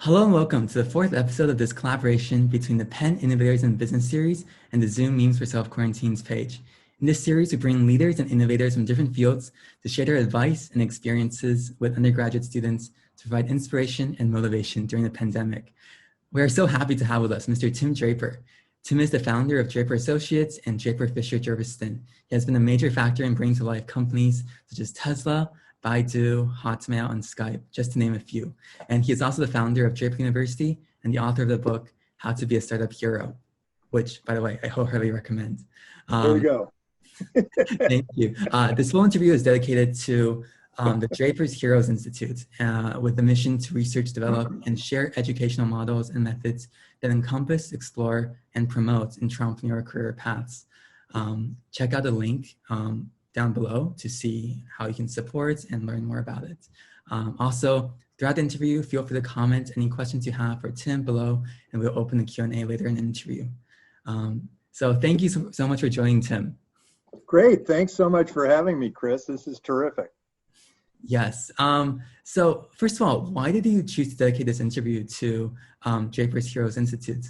Hello and welcome to the fourth episode of this collaboration between the Penn Innovators in Business series and the Zoom Memes for Self-Quarantines page. In this series, we bring leaders and innovators from different fields to share their advice and experiences with undergraduate students to provide inspiration and motivation during the pandemic. We are so happy to have with us Mr. Tim Draper. Tim is the founder of Draper Associates and Draper Fisher-Jurviston. He has been a major factor in bringing to life companies such as Tesla, Baidu, Hotmail, and Skype, just to name a few. And he is also the founder of Draper University and the author of the book, How to Be a Startup Hero, which, by the way, I wholeheartedly recommend. There we go. Thank you. This full interview is dedicated to the Draper's Heroes Institute with the mission to research, develop, and share educational models and methods that encompass, explore, and promote entrepreneurial career paths. Check out the link down below to see how you can support and learn more about it. Also, throughout the interview, feel free to comment any questions you have for Tim below, and we'll open the Q&A later in the interview. So thank you so much for joining, Tim. Great. Thanks so much for having me, Chris. This is terrific. Yes. So first of all, why did you choose to dedicate this interview to Draper's Heroes Institute?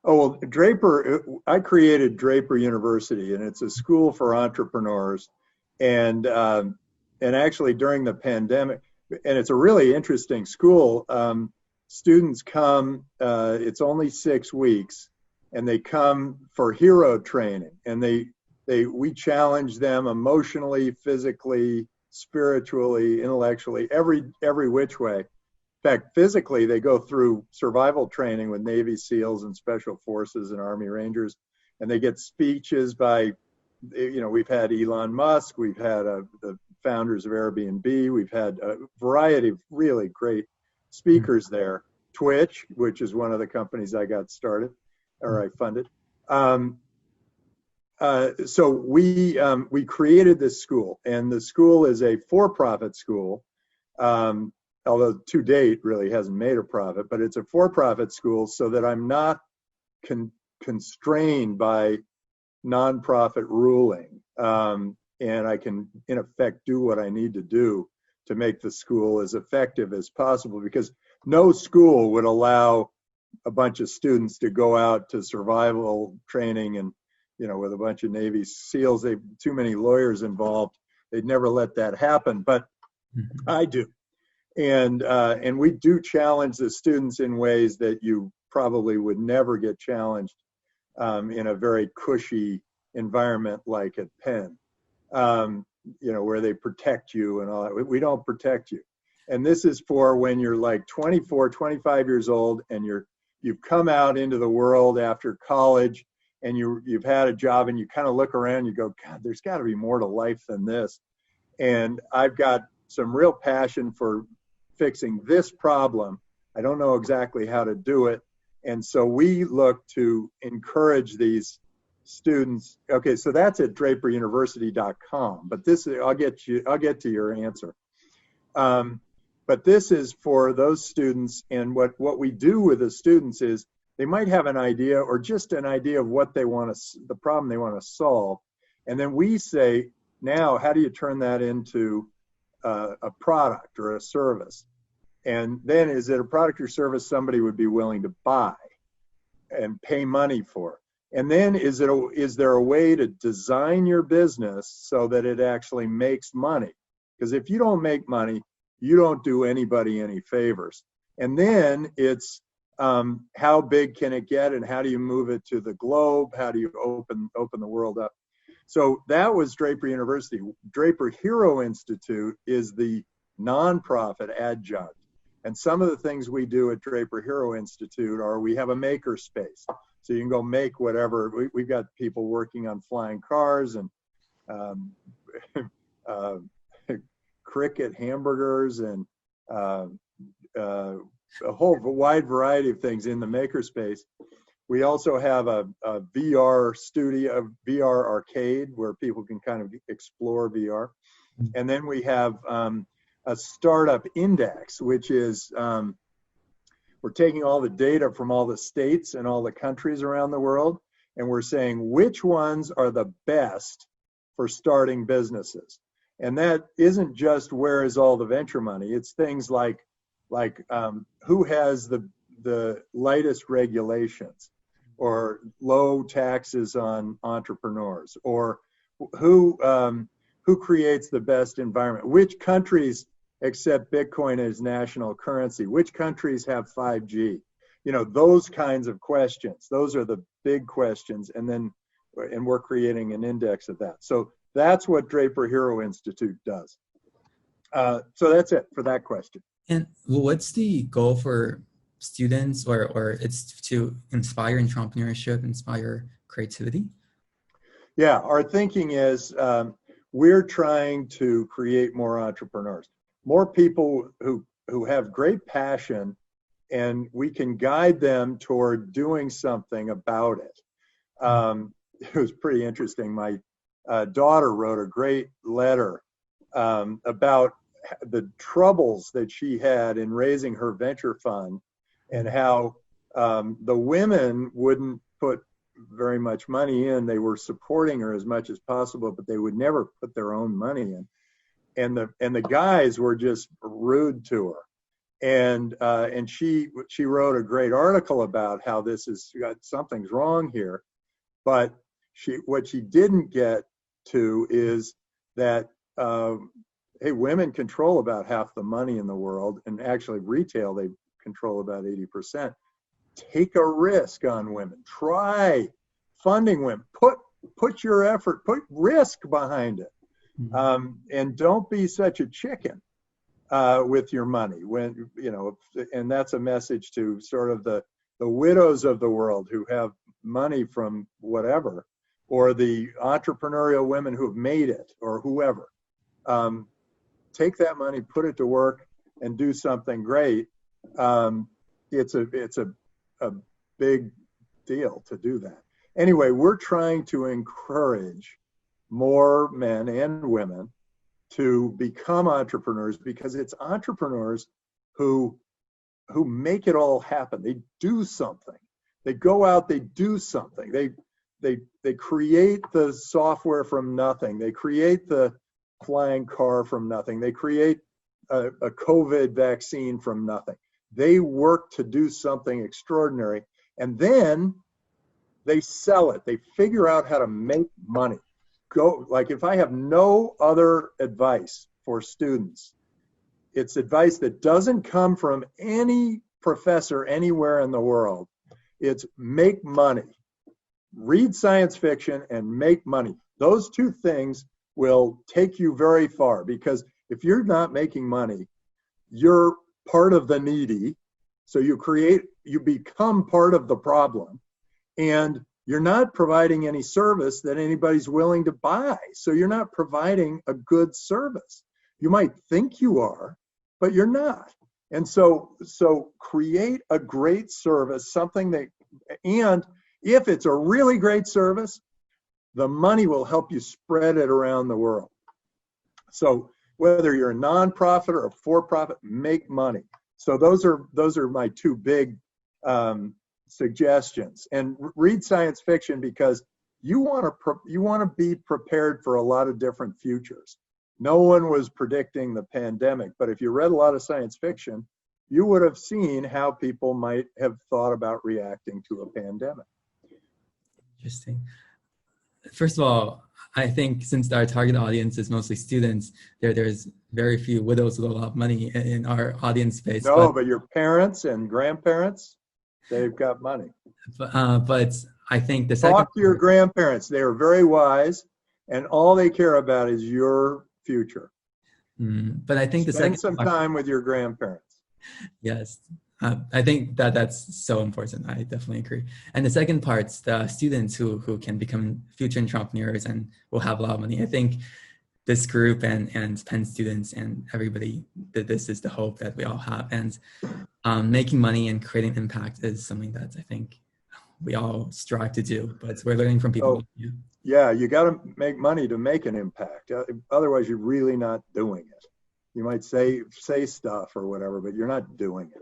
Oh, well, I created Draper University, and it's a school for entrepreneurs. And actually during the pandemic, and it's a really interesting school, students come, it's only 6 weeks, and they come for hero training. And we challenge them emotionally, physically, spiritually, intellectually, every which way. In fact, physically, they go through survival training with Navy SEALs and Special Forces and Army Rangers, and they get speeches by, we've had Elon Musk, we've had the founders of Airbnb, we've had a variety of really great speakers there. Twitch, which is one of the companies I got started, or I funded. So we created this school, and the school is a for-profit school. Although to date really hasn't made a profit, but it's a for-profit school so that I'm not constrained by nonprofit ruling. And I can, in effect, do what I need to do to make the school as effective as possible, because no school would allow a bunch of students to go out to survival training and, with a bunch of Navy SEALs, too many lawyers involved. They'd never let that happen, but I do. And we do challenge the students in ways that you probably would never get challenged in a very cushy environment like at Penn, where they protect you and all that. We don't protect you. And this is for when you're like 24, 25 years old, and you've come out into the world after college, and you've had a job, and you kind of look around, you go, God, there's got to be more to life than this. And I've got some real passion for fixing this problem. I don't know exactly how to do it. And so we look to encourage these students. Okay, so that's at draperuniversity.com, but I'll get to your answer. But this is for those students, and what we do with the students is they might have an idea, or just an idea of the problem they want to solve. And then we say, now, how do you turn that into a product or a service? And then, is it a product or service somebody would be willing to buy and pay money for? And then is there a way to design your business so that it actually makes money? Because if you don't make money, you don't do anybody any favors. And then it's how big can it get, and how do you move it to the globe? How do you open the world up? So that was Draper University. Draper Hero Institute is the nonprofit adjunct. And some of the things we do at Draper Hero Institute are, we have a maker space. So you can go make whatever. We've got people working on flying cars and cricket hamburgers and a whole wide variety of things in the maker space. We also have a VR studio, a VR arcade, where people can kind of explore VR. And then we have a startup index, which is, we're taking all the data from all the states and all the countries around the world, and we're saying which ones are the best for starting businesses. And that isn't just where is all the venture money. It's things like like who has the lightest regulations, or low taxes on entrepreneurs, or who creates the best environment, which countries accept Bitcoin as national currency, which countries have 5G, those kinds of questions. Those are the big questions, and we're creating an index of that. So that's what Draper Hero Institute does. So that's it for that question. And what's the goal for students, or it's to inspire entrepreneurship, inspire creativity? Yeah, our thinking is we're trying to create more entrepreneurs, more people who have great passion, and we can guide them toward doing something about it. It was pretty interesting. My daughter wrote a great letter about the troubles that she had in raising her venture fund, and how the women wouldn't put very much money in. They were supporting her as much as possible, but they would never put their own money in. And the guys were just rude to her. And she wrote a great article about how something's wrong here. But what she didn't get to is that hey, women control about half the money in the world, and actually retail, they control about 80%. Take a risk on women. Try funding women. Put your effort, put risk behind it, and don't be such a chicken with your money. And that's a message to sort of the widows of the world who have money from whatever, or the entrepreneurial women who have made it, or whoever. Take that money, put it to work, and do something great. It's a big deal to do that. Anyway, we're trying to encourage more men and women to become entrepreneurs, because it's entrepreneurs who make it all happen. They do something. They go out, they do something. They create the software from nothing. They create the flying car from nothing. They create a COVID vaccine from nothing. They work to do something extraordinary, and then they sell it. They figure out how to make money. Like, if I have no other advice for students, it's advice that doesn't come from any professor anywhere in the world. It's make money. Read science fiction and make money. Those two things will take you very far, because if you're not making money, you're part of the needy. So you become part of the problem, and you're not providing any service that anybody's willing to buy. So you're not providing a good service. You might think you are, but you're not. And so create a great service, and if it's a really great service, the money will help you spread it around the world. So whether you're a nonprofit or a for-profit, make money. So those are my two big suggestions. And read science fiction, because you want to be prepared for a lot of different futures. No one was predicting the pandemic, but if you read a lot of science fiction, you would have seen how people might have thought about reacting to a pandemic. Interesting. First of all, I think since our target audience is mostly students, there's very few widows with a lot of money in our audience space. No, but your parents and grandparents, they've got money. But I think talk to your grandparents. They are very wise, and all they care about is your future. But I think spend some time with your grandparents. Yes. I think that's so important. I definitely agree. And the second part's the students who can become future entrepreneurs and will have a lot of money. I think this group and Penn students and everybody, that this is the hope that we all have. And making money and creating impact is something that I think we all strive to do, but we're learning from people. Yeah, you got to make money to make an impact. Otherwise, you're really not doing it. You might say stuff or whatever, but you're not doing it.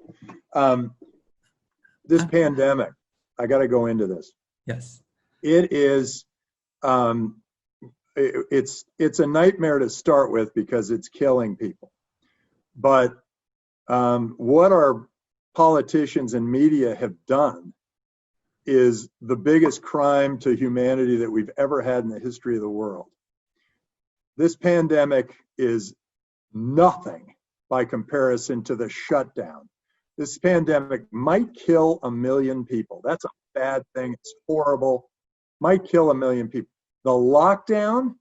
This pandemic, I got to go into this. Yes. It is, it's a nightmare to start with because it's killing people. But What our politicians and media have done is the biggest crime to humanity that we've ever had in the history of the world. This pandemic is nothing by comparison to the shutdown. This pandemic might kill 1 million people. That's a bad thing. It's horrible. Might kill 1 million people. The lockdown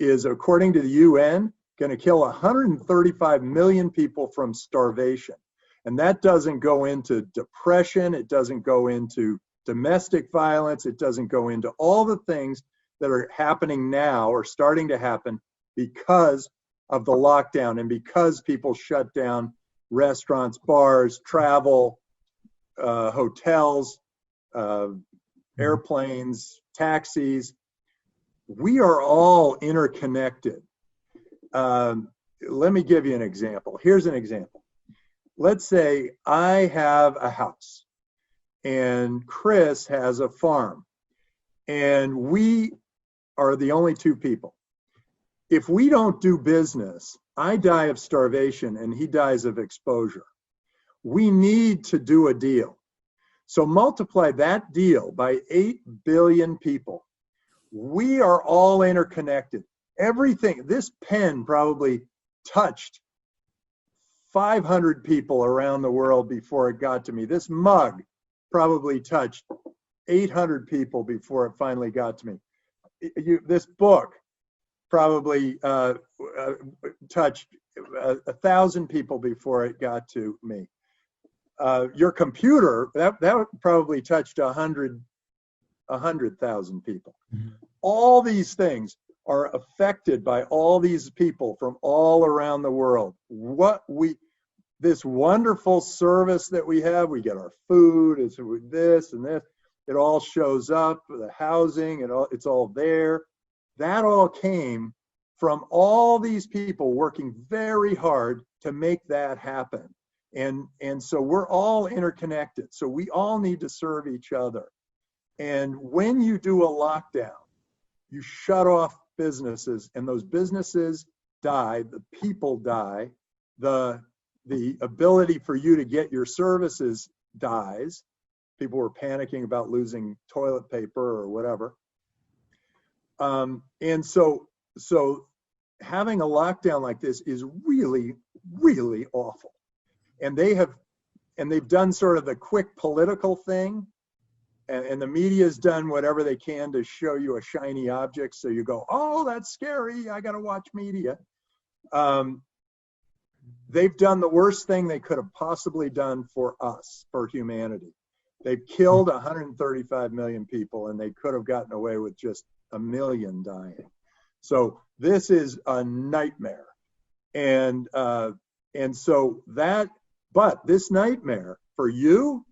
is, according to the UN, going to kill 135 million people from starvation. And that doesn't go into depression. It doesn't go into domestic violence. It doesn't go into all the things that are happening now or starting to happen because of the lockdown and because people shut down restaurants, bars, travel, hotels, airplanes, taxis. We are all interconnected. Let me give you an example. Here's an example. Let's say I have a house and Chris has a farm and we are the only two people. If we don't do business, I die of starvation and he dies of exposure. We need to do a deal. So multiply that deal by 8 billion people. We are all interconnected. Everything, this pen probably touched 500 people around the world before it got to me. This mug probably touched 800 people before it finally got to me. This book probably touched 1,000 people before it got to me. Your computer, that probably touched 100,000 people. Mm-hmm. All these things are affected by all these people from all around the world. This wonderful service that we have, we get our food, it's this and this, it all shows up, the housing, it's all there. That all came from all these people working very hard to make that happen. And so we're all interconnected. So we all need to serve each other. And when you do a lockdown, you shut off businesses and those businesses die, the people die, the ability for you to get your services dies. People were panicking about losing toilet paper or whatever. And so having a lockdown like this is really, really awful. And they've done sort of the quick political thing, and the media's done whatever they can to show you a shiny object. So you go, oh, that's scary. I got to watch media. They've done the worst thing they could have possibly done for us, for humanity. They've killed 135 million people, and they could have gotten away with just 1 million dying. So this is a nightmare. And so but this nightmare for you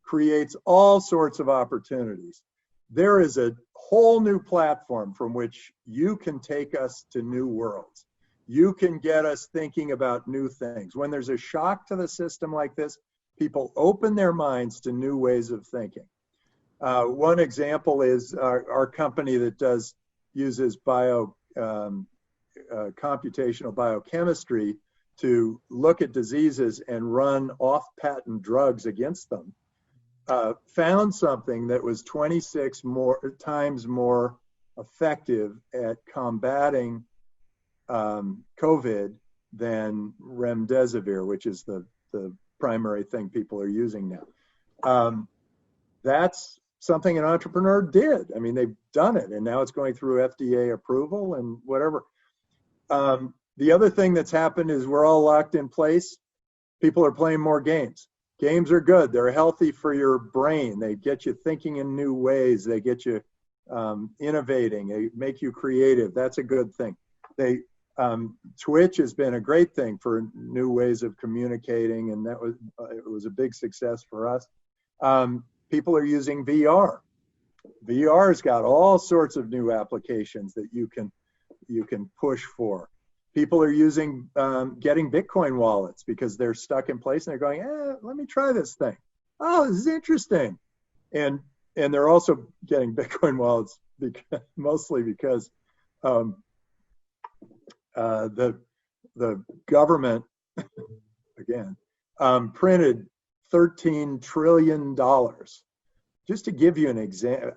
creates all sorts of opportunities. There is a whole new platform from which you can take us to new worlds. You can get us thinking about new things. When there's a shock to the system like this, people open their minds to new ways of thinking. One example is our company that uses computational biochemistry to look at diseases and run off-patent drugs against them, found something that was 26 times more effective at combating COVID than remdesivir, which is the primary thing people are using now. That's something an entrepreneur did. I mean, they've done it, and now it's going through FDA approval and whatever. The other thing that's happened is we're all locked in place. People are playing more games. Games are good. They're healthy for your brain. They get you thinking in new ways. They get you innovating. They make you creative. That's a good thing. Twitch has been a great thing for new ways of communicating, and it was a big success for us. People are using VR. VR's got all sorts of new applications that you can push for. People are using getting Bitcoin wallets because they're stuck in place and they're going, let me try this thing. Oh, this is interesting. And they're also getting Bitcoin wallets mostly because the government, again, printed $13 trillion. Just to give you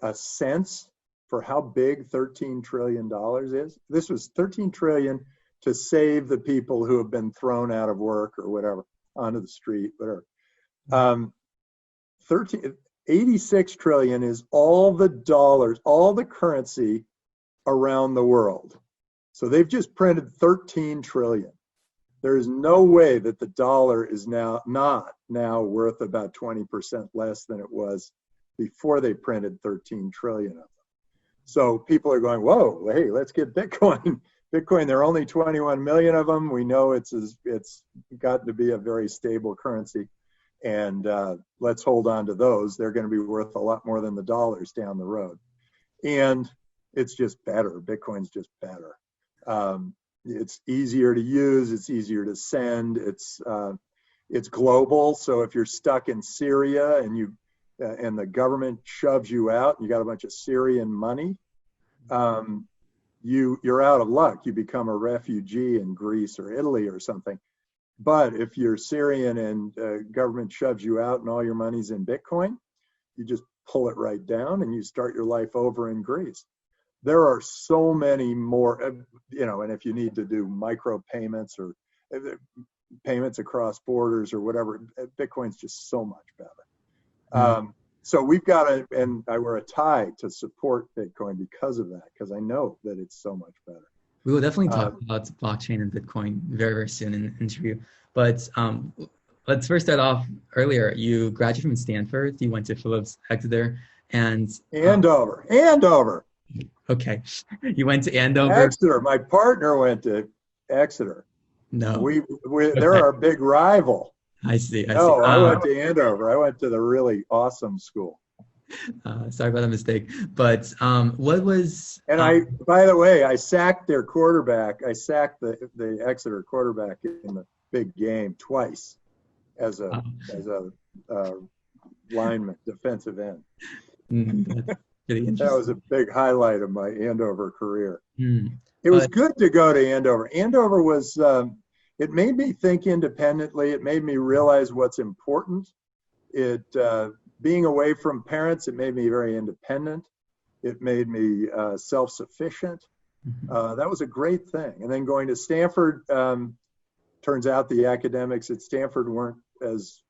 a sense for how big $13 trillion is, this was $13 trillion to save the people who have been thrown out of work or whatever, onto the street, whatever. 86 trillion is all the dollars, all the currency around the world. So they've just printed 13 trillion. There is no way that the dollar is not now worth about 20% less than it was before they printed 13 trillion of them. So people are going, whoa, hey, let's get Bitcoin. Bitcoin, there are only 21 million of them. We know it's gotten to be a very stable currency. And let's hold on to those. They're going to be worth a lot more than the dollars down the road. And it's just better. Bitcoin's just better. It's easier to use. It's easier to send. It's global. So if you're stuck in Syria and the government shoves you out, and you got a bunch of Syrian money, you're out of luck. You become a refugee in Greece or Italy or something. But if you're Syrian and government shoves you out and all your money's in Bitcoin, you just pull it right down and you start your life over in Greece. There are so many more, and if you need to do micro payments or payments across borders or whatever, Bitcoin's just so much better. So we've got and I wear a tie to support Bitcoin because of that, because I know that it's so much better. We will definitely talk about blockchain and Bitcoin very, very soon in the interview. But let's first start off earlier. You graduated from Stanford. You went to Phillips Exeter and Andover. Okay, you went to Andover. Exeter. My partner went to Exeter. No, they're our big rival. I see. I went to Andover. I went to the really awesome school. Sorry about that mistake. But what was? And by the way, I sacked their quarterback. I sacked the Exeter quarterback in the big game twice as a lineman, defensive end. That was a big highlight of my Andover career. It was good to go to Andover. Andover was, it made me think independently. It made me realize what's important. Being away from parents, it made me very independent. It made me self-sufficient. That was a great thing. And then going to Stanford, turns out the academics at Stanford weren't as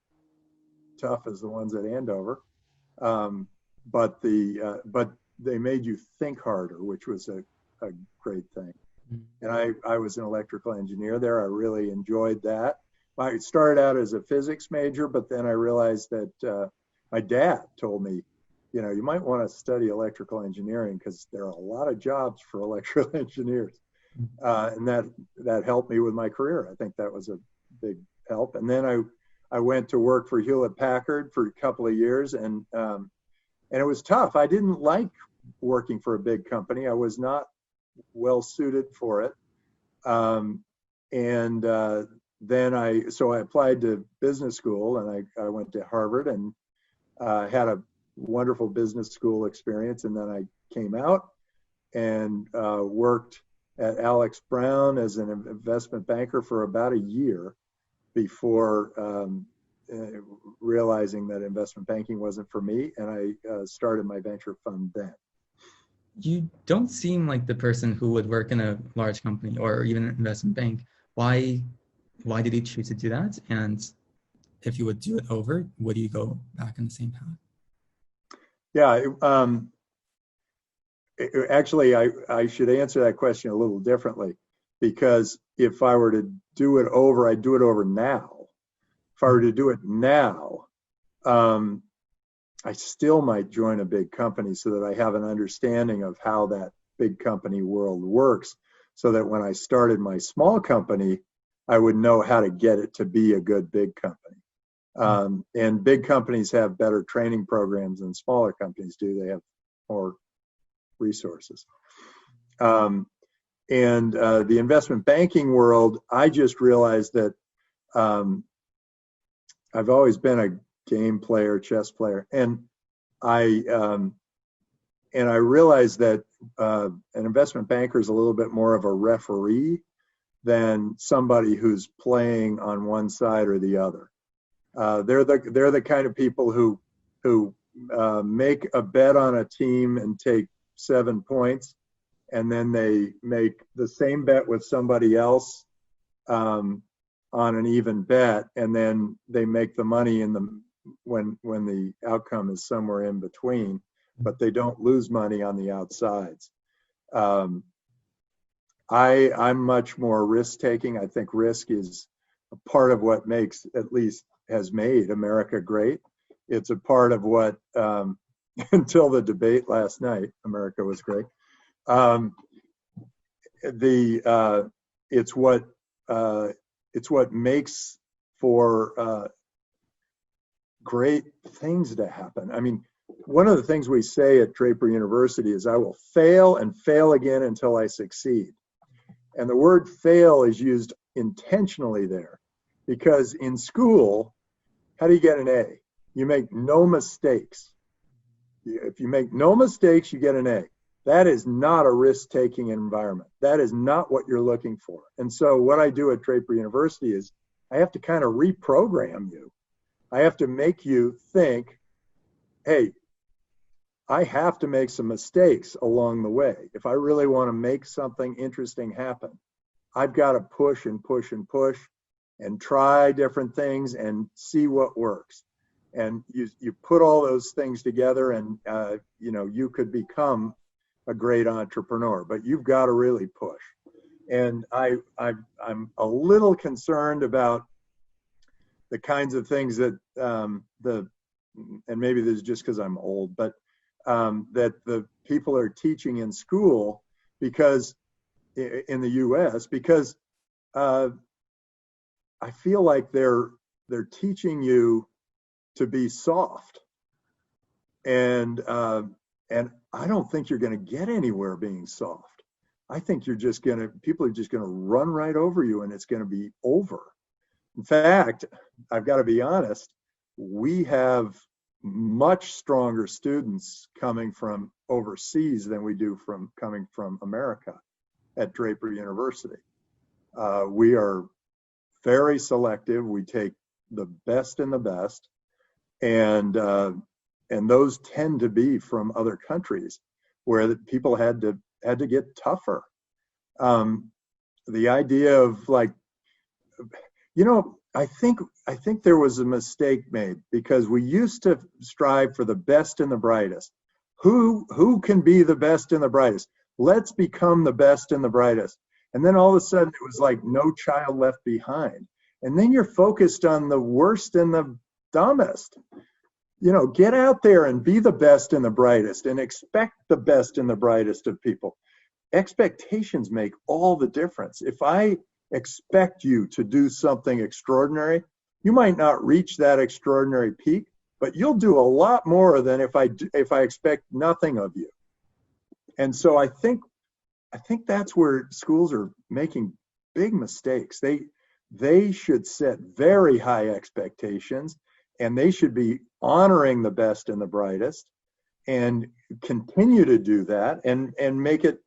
tough as the ones at Andover. But they made you think harder, which was a great thing. And I was an electrical engineer there. I really enjoyed that. I started out as a physics major, but then I realized that my dad told me, you might want to study electrical engineering because there are a lot of jobs for electrical engineers. And that helped me with my career. I think that was a big help. And then I went to work for Hewlett Packard for a couple of years, and it was tough. I didn't like working for a big company. I was not well suited for it. Then I applied to business school, and I went to Harvard and had a wonderful business school experience. And then I came out and worked at Alex Brown as an investment banker for about a year before realizing that investment banking wasn't for me, and I started my venture fund then. You don't seem like the person who would work in a large company or even an investment bank. Why did you choose to do that? And if you would do it over, would you go back in the same path? Yeah, actually, I should answer that question a little differently, because if I were to do it over, I'd do it over now. If I were to do it now, I still might join a big company so that I have an understanding of how that big company world works, so that when I started my small company, I would know how to get it to be a good big company. And big companies have better training programs than smaller companies do. They have more resources. And the investment banking world, I just realized that I've always been a game player, chess player, and I realized that an investment banker is a little bit more of a referee than somebody who's playing on one side or the other. They're the kind of people who make a bet on a team and take 7 points, and then they make the same bet with somebody else on an even bet, and then they make the money when the outcome is somewhere in between, but they don't lose money on the outsides. I'm much more risk taking. I think risk is a part of what has made America great. It's a part of what, until the debate last night, America was great. It's what makes for great things to happen. I mean, one of the things we say at Draper University is, I will fail and fail again until I succeed. And the word fail is used intentionally there, because in school, how do you get an A? You make no mistakes. If you make no mistakes, you get an A. That is not a risk-taking environment. That is not what you're looking for. And so what I do at Draper University is I have to kind of reprogram you. I have to make you think, hey, I have to make some mistakes along the way. If I really want to make something interesting happen, I've got to push and push and push and try different things and see what works. And you put all those things together, and you could become a great entrepreneur, but you've got to really push. And I'm a little concerned about the kinds of things that and maybe this is just because I'm old, but that the people are teaching in school, because in the U.S., because I feel like they're teaching you to be soft, and I don't think you're going to get anywhere being soft. I think people are just going to run right over you, and it's going to be over. In fact, I've got to be honest, we have much stronger students coming from overseas than we do coming from America at Draper University. We are very selective. We take the best and the best, and those tend to be from other countries where the people had to get tougher. The idea of I think there was a mistake made, because we used to strive for the best and the brightest. Who can be the best and the brightest? Let's become the best and the brightest. And then all of a sudden it was like no child left behind. And then you're focused on the worst and the dumbest. Get out there and be the best and the brightest, and expect the best and the brightest of people. Expectations make all the difference. If I expect you to do something extraordinary, you might not reach that extraordinary peak, but you'll do a lot more than if I expect nothing of you. And so I think that's where schools are making big mistakes. They should set very high expectations, and they should be honoring the best and the brightest, and continue to do that, and make it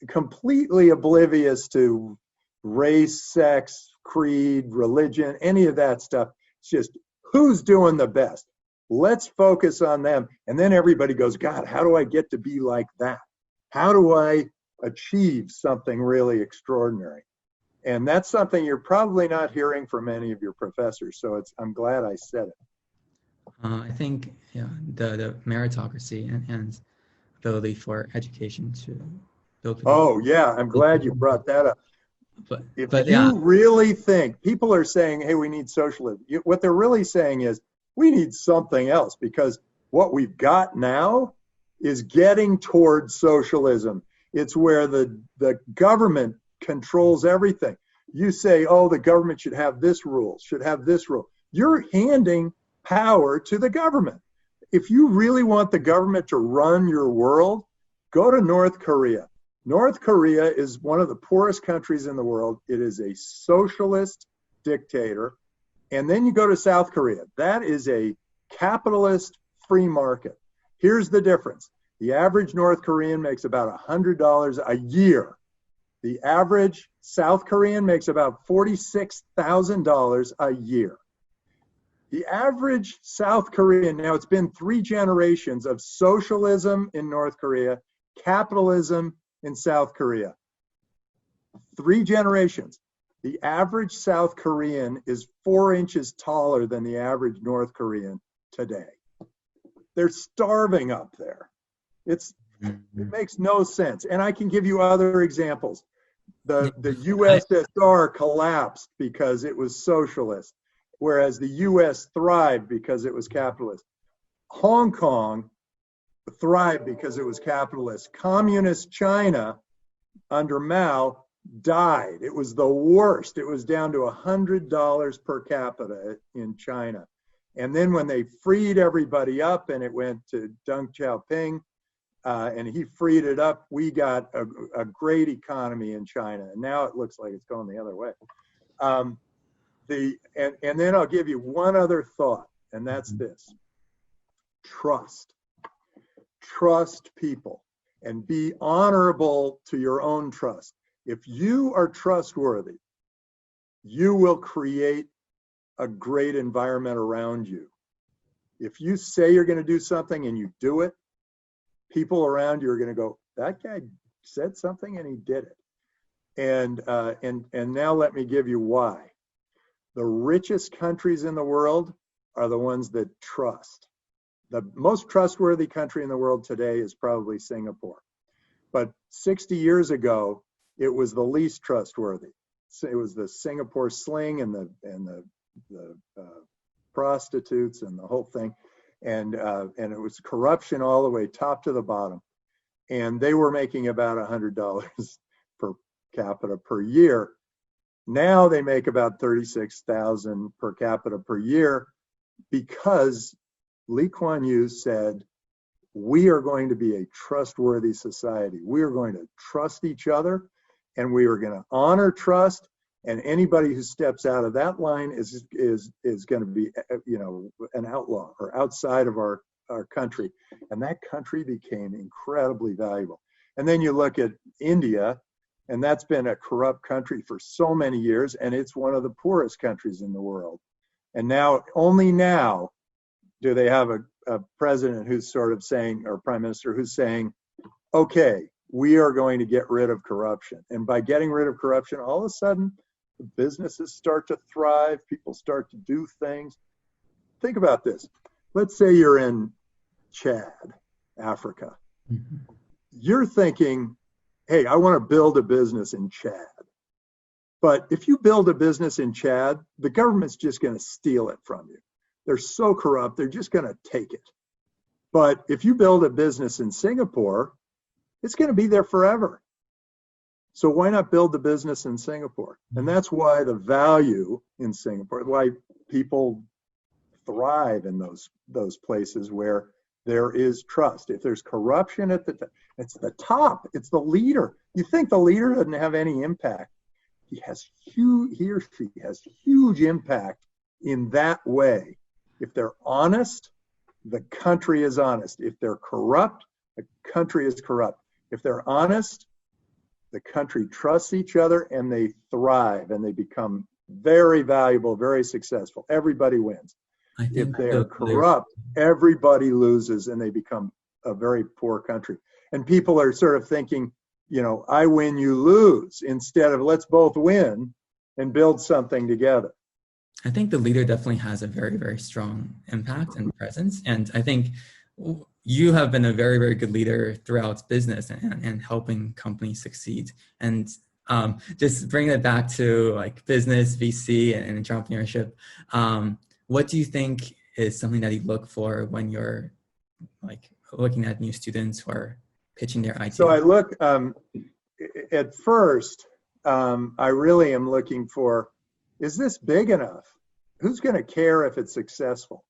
completely oblivious to race, sex, creed, religion, any of that stuff. It's just who's doing the best. Let's focus on them. And then everybody goes, God, how do I get to be like that? How do I achieve something really extraordinary? And that's something you're probably not hearing from any of your professors. So I'm glad I said it. I think the meritocracy and ability for education to build. Oh yeah, I'm glad you brought that up. But you really think people are saying, hey, we need socialism, what they're really saying is we need something else, because what we've got now is getting towards socialism. It's where the government controls everything. You say, oh, the government should have this rule, should have this rule. You're handing power to the government. If you really want the government to run your world, go to North Korea. North Korea is one of the poorest countries in the world. It is a socialist dictator. And then you go to South Korea. That is a capitalist free market. Here's the difference. The average North Korean makes about $100 a year. The average South Korean makes about $46,000 a year. The average South Korean, now it's been 3 generations of socialism in North Korea, capitalism in South Korea. 3 generations. The average South Korean is 4 inches taller than the average North Korean today. They're starving up there. It makes no sense. And I can give you other examples. The USSR collapsed because it was socialist, whereas the US thrived because it was capitalist. Hong Kong thrived because it was capitalist. Communist China under Mao died. It was the worst. It was down to $100 per capita in China. And then when they freed everybody up and it went to Deng Xiaoping, and he freed it up, we got a great economy in China. And now it looks like it's going the other way. And then I'll give you one other thought, and that's this. Trust. Trust people and be honorable to your own trust. If you are trustworthy, you will create a great environment around you. If you say you're going to do something and you do it, people around you are going to go, that guy said something and he did it. And now let me give you why. The richest countries in the world are the ones that trust. The most trustworthy country in the world today is probably Singapore. But 60 years ago, it was the least trustworthy. It was the Singapore sling and the prostitutes and the whole thing. And it was corruption all the way top to the bottom. And they were making about $100 per capita per year. Now they make about $36,000 per capita per year because Lee Kuan Yew said, we are going to be a trustworthy society. We are going to trust each other, and we are going to honor trust. And anybody who steps out of that line is going to be, an outlaw or outside of our country. And that country became incredibly valuable. And then you look at India, and that's been a corrupt country for so many years, and it's one of the poorest countries in the world. And now, only now, do they have a president who's sort of saying, or prime minister who's saying, okay, we are going to get rid of corruption. And by getting rid of corruption, all of a sudden, businesses start to thrive, people start to do things. Think about this. Let's say you're in Chad, Africa. Mm-hmm. You're thinking, hey, I want to build a business in Chad. But if you build a business in Chad, the government's just going to steal it from you. They're so corrupt, they're just going to take it. But if you build a business in Singapore, it's going to be there forever. So why not build the business in Singapore? And that's why the value in Singapore, why people thrive in those places where there is trust. If there's corruption it's the top, it's the leader. You think the leader doesn't have any impact? He or she has huge impact in that way. If they're honest, the country is honest. If they're corrupt, the country is corrupt. If they're honest, the country trusts each other and they thrive and they become very valuable, very successful. Everybody wins. If they're corrupt, everybody loses and they become a very poor country. And people are sort of thinking, I win, you lose, instead of let's both win and build something together. I think the leader definitely has a very, very strong impact and presence. And I think you have been a very, very good leader throughout business and helping companies succeed. And just bringing it back to like business, VC, and entrepreneurship, what do you think is something that you look for when you're like looking at new students who are pitching their idea? So I look, at first, I really am looking for, is this big enough? Who's going to care if it's successful?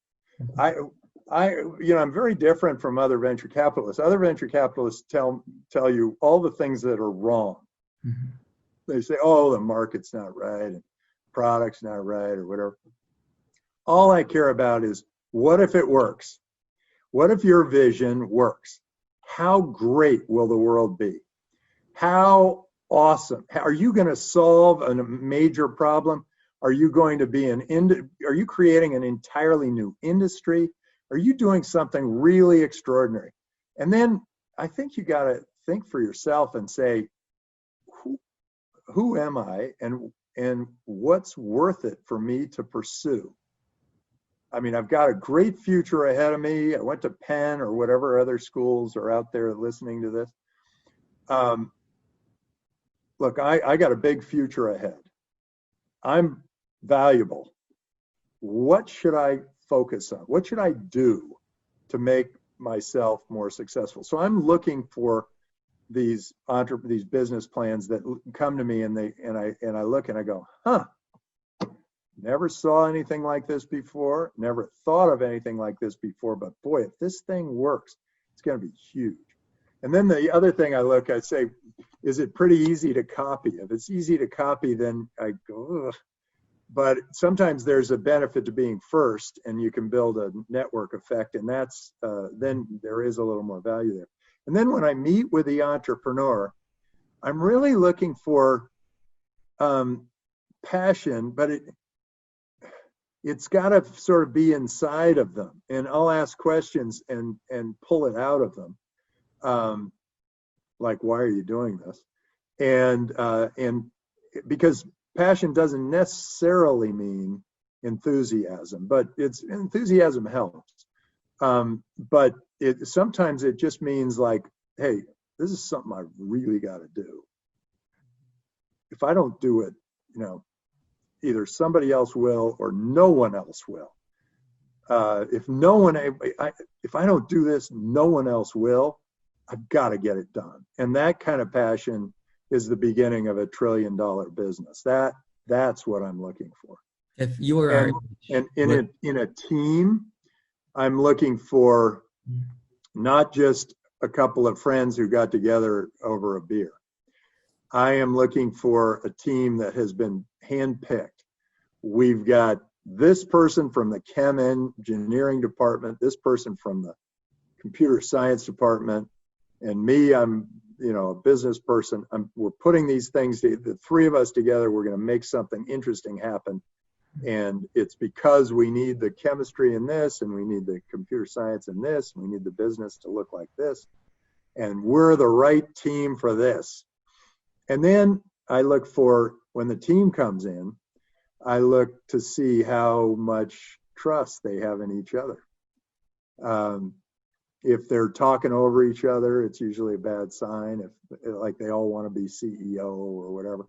I'm very different from other venture capitalists. Other venture capitalists tell you all the things that are wrong. Mm-hmm. They say, oh, the market's not right, and product's not right, or whatever. All I care about is, what if it works? What if your vision works? How great will the world be? How awesome. Are you going to solve a major problem? Are you going to be are you creating an entirely new industry? Are you doing something really extraordinary? And then I think you got to think for yourself and say, who am I, and what's worth it for me to pursue? I mean, I've got a great future ahead of me. I went to Penn or whatever other schools are out there listening to this. Look, I got a big future ahead. I'm valuable. What should I focus on? What should I do to make myself more successful? So I'm looking for these business plans that come to me, and I look and I go, never saw anything like this before, never thought of anything like this before, but boy, if this thing works, it's going to be huge. And then the other thing I say, is it pretty easy to copy? If it's easy to copy, then I go, ugh. But sometimes there's a benefit to being first, and you can build a network effect, and that's then there is a little more value there. And then when I meet with the entrepreneur, I'm really looking for passion, but it's got to sort of be inside of them. And I'll ask questions and pull it out of them. Like, why are you doing this? And because passion doesn't necessarily mean enthusiasm, but enthusiasm helps. But sometimes it just means like, hey, this is something I really got to do. If I don't do it, either somebody else will or no one else will. If I don't do this, no one else will. I've got to get it done. And that kind of passion is the beginning of $1 trillion business. That's what I'm looking for. If you were in a team, I'm looking for not just a couple of friends who got together over a beer. I am looking for a team that has been handpicked. We've got this person from the chem engineering department, this person from the computer science department, and me, I'm a business person. We're putting these things, the three of us together, we're going to make something interesting happen. And it's because we need the chemistry in this, and we need the computer science in this, and we need the business to look like this. And we're the right team for this. And then I look for, when the team comes in, I look to see how much trust they have in each other. If they're talking over each other, it's usually a bad sign. If like they all want to be CEO or whatever,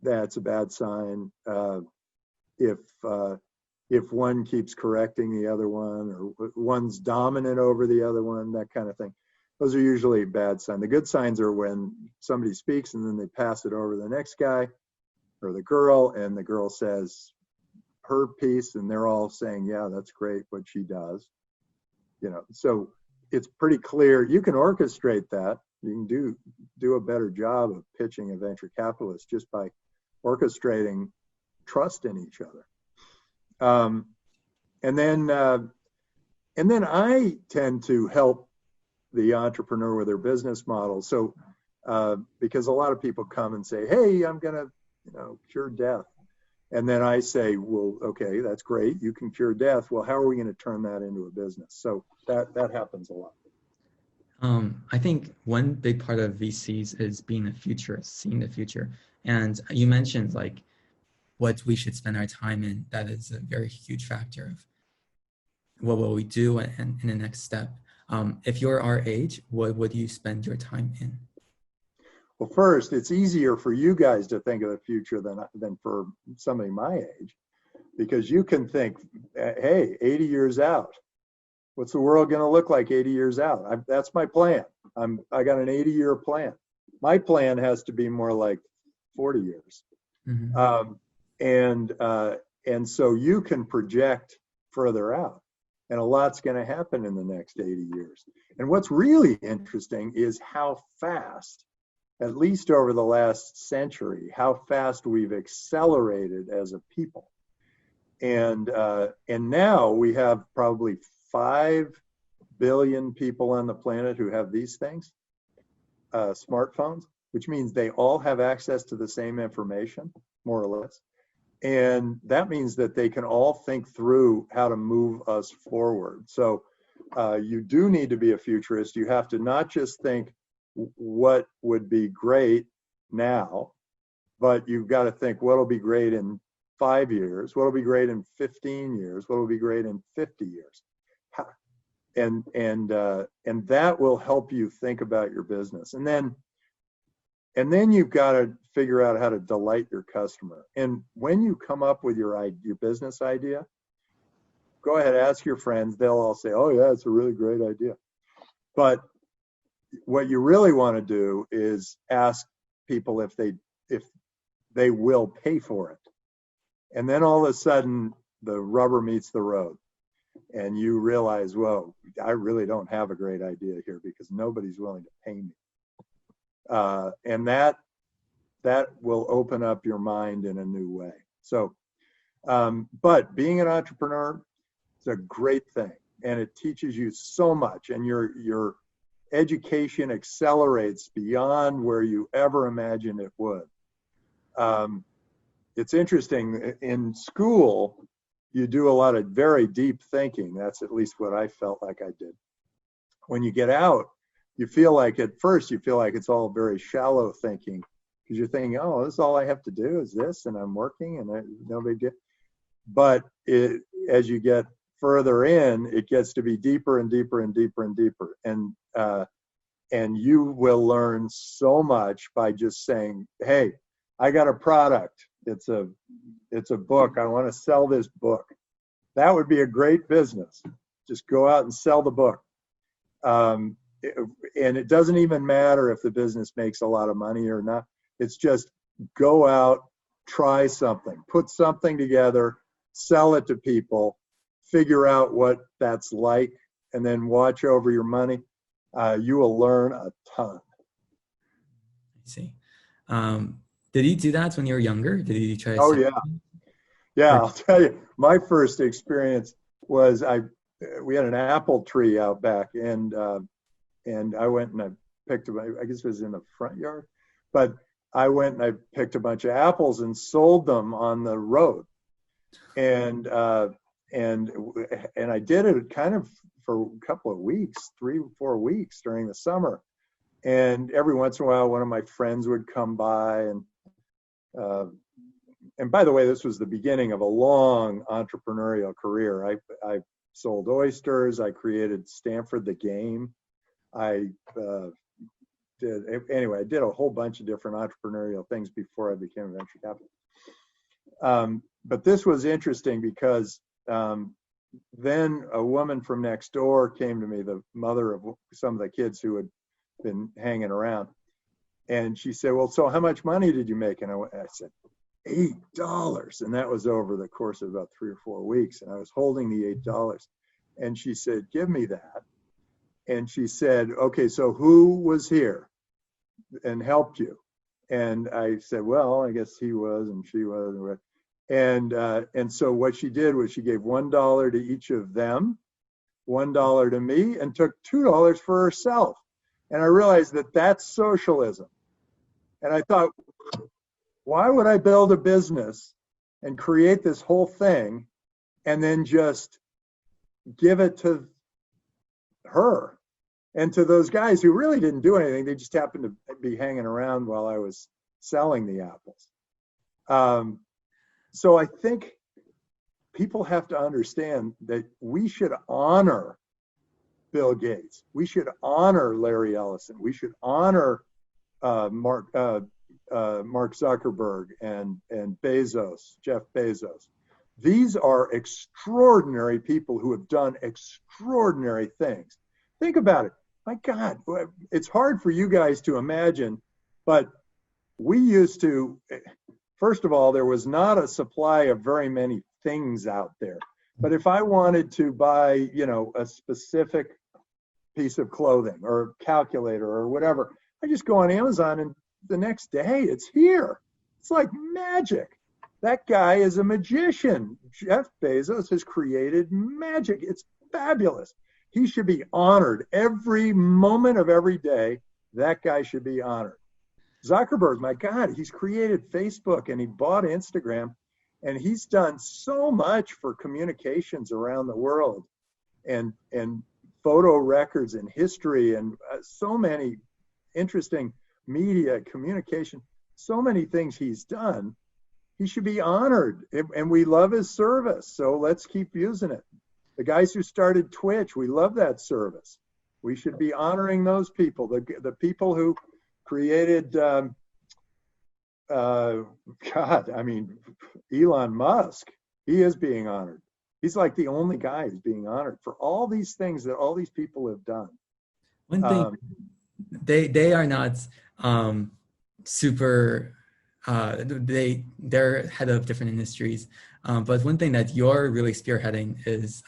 that's a bad sign. If one keeps correcting the other one, or one's dominant over the other one, that kind of thing, those are usually a bad sign. The good signs are when somebody speaks and then they pass it over to the next guy or the girl, and the girl says her piece, and they're all saying, yeah, that's great what she does. So it's pretty clear. You can orchestrate that. You can do a better job of pitching a venture capitalist just by orchestrating trust in each other. And then I tend to help the entrepreneur with their business model. So because a lot of people come and say, hey, I'm going to cure death. And then I say, well, okay, that's great. You can cure death. Well, how are we going to turn that into a business? So that happens a lot. I think one big part of VCs is being a futurist, seeing the future. And you mentioned like what we should spend our time in. That is a very huge factor of what will we do in the next step. If you're our age, what would you spend your time in? Well, first, it's easier for you guys to think of the future than for somebody my age, because you can think, hey, 80 years out, what's the world going to look like 80 years out? That's my plan. I got an 80-year plan. My plan has to be more like 40 years. Mm-hmm. And so you can project further out, and a lot's going to happen in the next 80 years. And what's really interesting is how fast, at least over the last century, how fast we've accelerated as a people. And now we have probably 5 billion people on the planet who have these things, smartphones. which means they all have access to the same information, more or less. And that means that they can all think through how to move us forward. So you do need to be a futurist. You have to not just think what would be great now, but you've got to think what'll be great in 5 years, what'll be great in 15 years, what'll be great in 50 years. And that will help you think about your business. And then you've got to figure out how to delight your customer. And when you come up with your business idea, go ahead, ask your friends. They'll all say, oh yeah, it's a really great idea. But what you really want to do is ask people if they will pay for it. And then all of a sudden the rubber meets the road and you realize, whoa, I really don't have a great idea here because nobody's willing to pay me. And that will open up your mind in a new way. So, but being an entrepreneur is a great thing, and it teaches you so much, and your education accelerates beyond where you ever imagined it would. It's interesting, in school, you do a lot of very deep thinking. That's at least what I felt like I did. When you get out, you feel like at first it's all very shallow thinking, because you're thinking, oh, this is all I have to do is this, and I'm working, and no big deal. But as you get further in, it gets to be deeper and deeper and deeper and deeper. And you will learn so much by just saying, hey, I got a product. It's a book. I want to sell this book. That would be a great business. Just go out and sell the book. And it doesn't even matter if the business makes a lot of money or not. It's just go out, try something, put something together, sell it to people, figure out what that's like, and then watch over your money. You will learn a ton. I see. Did you do that when you were younger? Did you try? Oh yeah, yeah. I'll tell you, my first experience was we had an apple tree out back, and I went and I picked I guess it was in the front yard, but I went and I picked a bunch of apples and sold them on the road, and I did it kind of for a couple of weeks, 3 or 4 weeks during the summer, and every once in a while one of my friends would come by, and by the way, this was the beginning of a long entrepreneurial career. I sold oysters. I created Stanford the Game. I did a whole bunch of different entrepreneurial things before I became a venture capitalist. But this was interesting because then a woman from next door came to me, the mother of some of the kids who had been hanging around. And she said, well, so how much money did you make? And I said, $8. And that was over the course of about 3 or 4 weeks. And I was holding the $8. And she said, give me that. And she said, okay, so who was here and helped you? And I said, well, I guess he was and she was. And so what she did was she gave $1 to each of them, $1 to me, and took $2 for herself. And I realized that that's socialism. And I thought, why would I build a business and create this whole thing and then just give it to her and to those guys who really didn't do anything? They just happened to be hanging around while I was selling the apples. So I think people have to understand that we should honor Bill Gates. We should honor Larry Ellison. We should honor Mark Zuckerberg and Bezos, Jeff Bezos. These are extraordinary people who have done extraordinary things. Think about it. My God, it's hard for you guys to imagine, but we used to, first of all, there was not a supply of very many things out there. But if I wanted to buy, a specific piece of clothing or calculator or whatever, I just go on Amazon and the next day it's here. It's like magic. That guy is a magician. Jeff Bezos has created magic. It's fabulous. He should be honored every moment of every day. That guy should be honored. Zuckerberg, my God, he's created Facebook and he bought Instagram, and he's done so much for communications around the world, and photo records and history, and so many interesting media communication, so many things he's done. He should be honored, and we love his service, so let's keep using it. The guys who started Twitch, we love that service. We should be honoring those people, the people who created, God, I mean, Elon Musk, he is being honored. He's like the only guy who's being honored for all these things that all these people have done. One thing, they are not super, they're head of different industries, but one thing that you're really spearheading is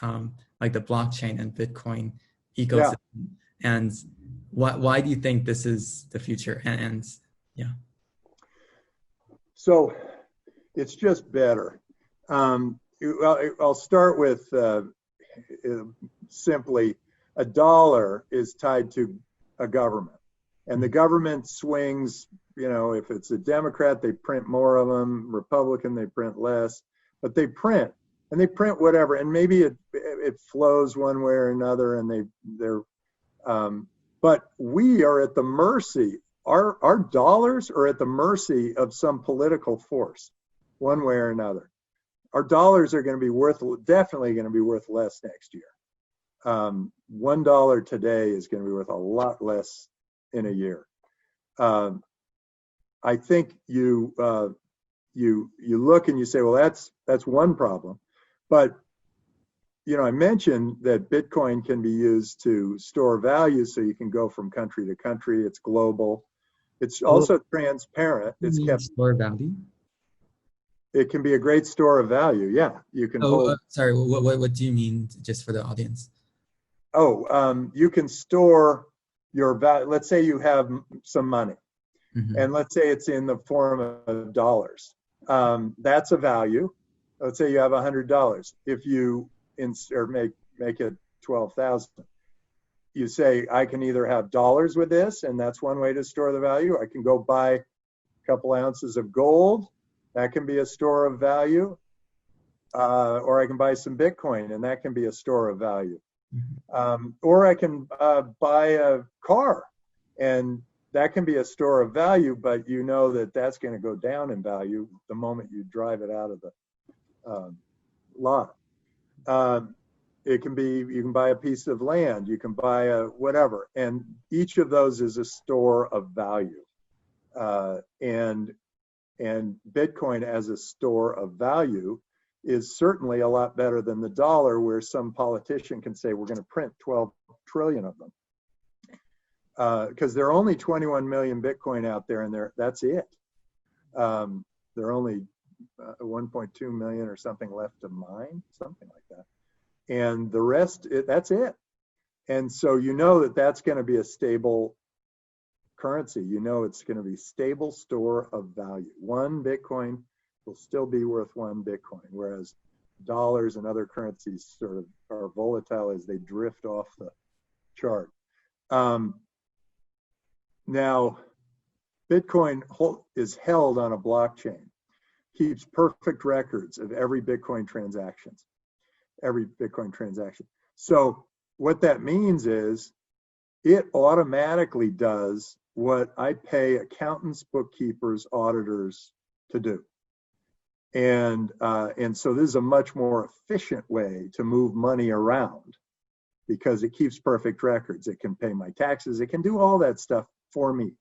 like the blockchain and Bitcoin ecosystem. Yeah. And why do you think this is the future? And yeah. So it's just better. I'll start with simply, a dollar is tied to a government, and the government swings. If it's a Democrat, they print more of them. Republican, they print less, but they print, and they print whatever, and maybe it flows one way or another, and they're but we are at the mercy. Our dollars are at the mercy of some political force, one way or another. Our dollars are going to be definitely going to be worth less next year. $1 today is going to be worth a lot less in a year. I think you look and you say, well, that's one problem, but I mentioned that Bitcoin can be used to store value, so you can go from country to country. It's global. It's also transparent. It's kept store value. It can be a great store of value. Yeah, you can hold. Sorry, what do you mean, just for the audience? You can store your value. Let's say you have some money, and let's say it's in the form of dollars. That's a value. Let's say you have $100. If you make it 12,000, you say, I can either have dollars with this, and that's one way to store the value. I can go buy a couple ounces of gold. That can be a store of value. Or I can buy some Bitcoin, and that can be a store of value. Or I can buy a car, and that can be a store of value, but you know that that's going to go down in value the moment you drive it out of the lot. It can be, you can buy a piece of land, you can buy a whatever, and each of those is a store of value. And Bitcoin as a store of value is certainly a lot better than the dollar, where some politician can say, we're going to print 12 trillion of them. Because there are only 21 million Bitcoin out there, and that's it. There are only 1.2 million or something left to mine, something like that. And the rest, that's it. And so that's going to be a stable currency. It's going to be stable store of value. One Bitcoin will still be worth one Bitcoin, whereas dollars and other currencies sort of are volatile as they drift off the chart. Now, Bitcoin is held on a blockchain, keeps perfect records of every Bitcoin transaction. So what that means is it automatically does what I pay accountants, bookkeepers, auditors to do. And so this is a much more efficient way to move money around, because it keeps perfect records. It can pay my taxes. It can do all that stuff for me.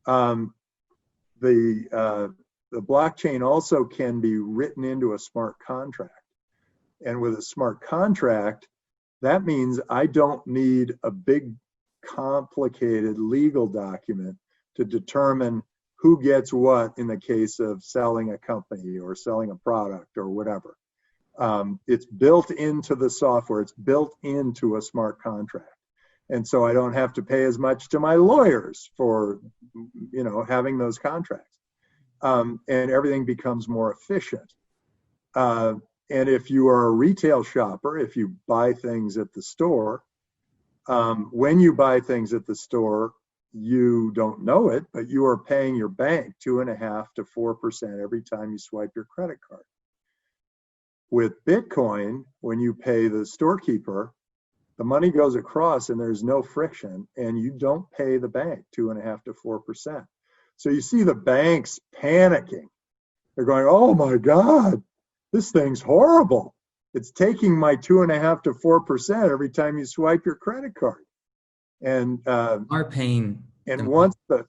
The blockchain also can be written into a smart contract. And with a smart contract, that means I don't need a big, complicated legal document to determine who gets what in the case of selling a company or selling a product or whatever. It's built into the software. It's built into a smart contract. And so I don't have to pay as much to my lawyers for, having those contracts. And everything becomes more efficient. And if you are a retail shopper, if you buy things at the store, when you buy things at the store, you don't know it, but you are paying your bank 2.5% to 4% every time you swipe your credit card. With Bitcoin, when you pay the storekeeper, the money goes across and there's no friction, and you don't pay the bank 2.5% to 4%. So you see the banks panicking. They're going, oh my God, this thing's horrible. It's taking my 2.5% to 4% every time you swipe your credit card. And are paying and once the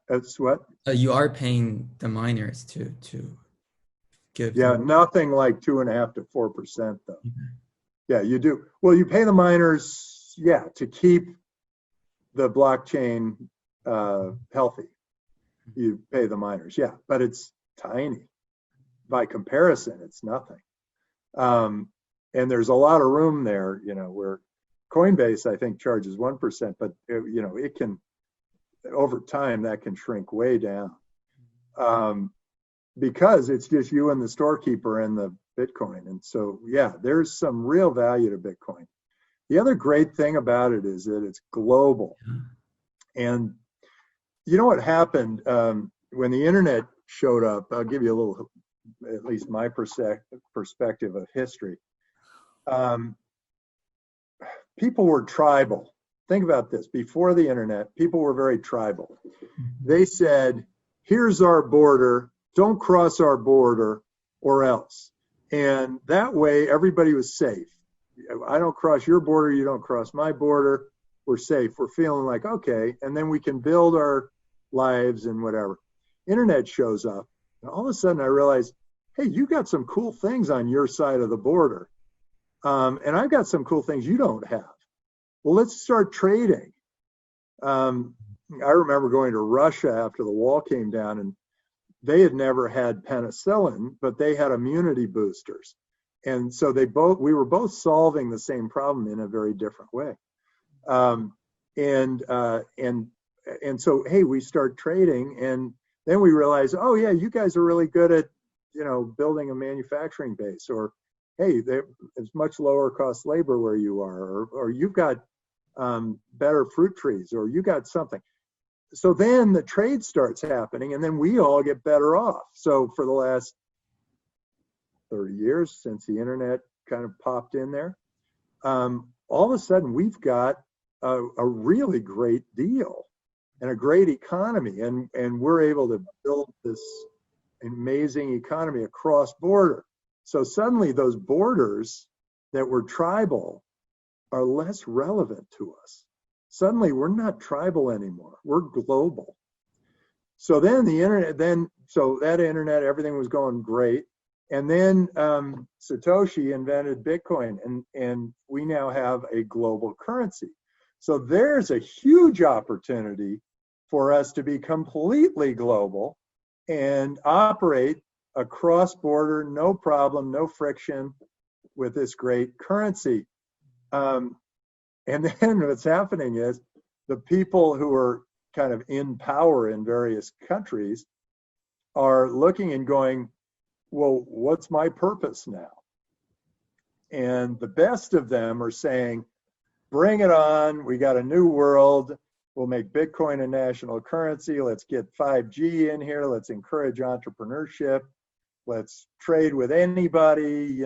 that's what you are paying the miners to give nothing like 2.5% to 4% though. Mm-hmm. Yeah, you do. Well, you pay the miners to keep the blockchain healthy. You pay the miners, but it's tiny by comparison. It's nothing, and there's a lot of room there, where Coinbase, I think, charges 1%, but it can, over time, that can shrink way down, because it's just you and the storekeeper and the Bitcoin. And so, there's some real value to Bitcoin. The other great thing about it is that it's global. And you know what happened when the internet showed up? I'll give you a little, at least my perspective of history. People were tribal. Think about this. Before the internet, people were very tribal. They said, here's our border, don't cross our border or else. And that way, everybody was safe. I don't cross your border, you don't cross my border, we're safe. We're feeling like, okay, and then we can build our lives and whatever. Internet shows up, and all of a sudden I realized, hey, you got some cool things on your side of the border. And I've got some cool things you don't have. Well, let's start trading. I remember going to Russia after the wall came down, and they had never had penicillin, but they had immunity boosters. And so we were both solving the same problem in a very different way. And so, hey, we start trading, and then we realize, oh yeah, you guys are really good at, building a manufacturing base, or hey, it's much lower cost labor where you are, or you've got better fruit trees, or you got something. So then the trade starts happening, and then we all get better off. So for the last 30 years, since the internet kind of popped in there, all of a sudden we've got a really great deal and a great economy, and we're able to build this amazing economy across border. So suddenly those borders that were tribal are less relevant to us. Suddenly we're not tribal anymore, we're global. So then the internet, so that internet, everything was going great. And then Satoshi invented Bitcoin, and we now have a global currency. So there's a huge opportunity for us to be completely global and operate across border, no problem, no friction, with this great currency. And then what's happening is the people who are kind of in power in various countries are looking and going, well, what's my purpose now? And the best of them are saying, bring it on. We got a new world. We'll make Bitcoin a national currency. Let's get 5G in here. Let's encourage entrepreneurship. Let's trade with anybody.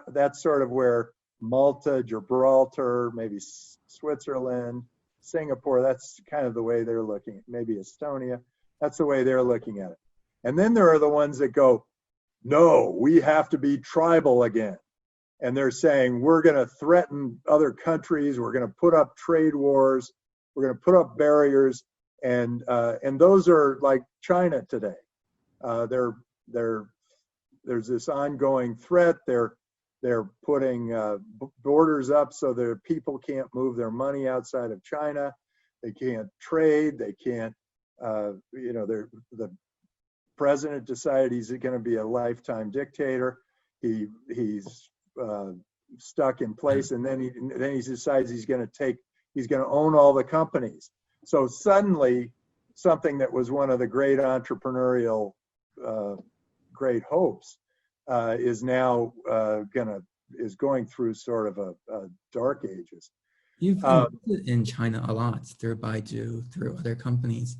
That's sort of where Malta, Gibraltar, maybe Switzerland, Singapore, that's kind of the way they're looking. Maybe Estonia, that's the way they're looking at it. And then there are the ones that go, no, we have to be tribal again. And they're saying, we're going to threaten other countries. We're going to put up trade wars. We're going to put up barriers. And those are like China today. There's this ongoing threat. They're putting borders up so that people can't move their money outside of China. They can't trade. They can't, the president decided he's going to be a lifetime dictator. He's stuck in place, and then he decides he's going to own all the companies. So suddenly, something that was one of the great entrepreneurial great hopes is now going through sort of a dark ages. You've invested in China a lot through Baidu, through other companies.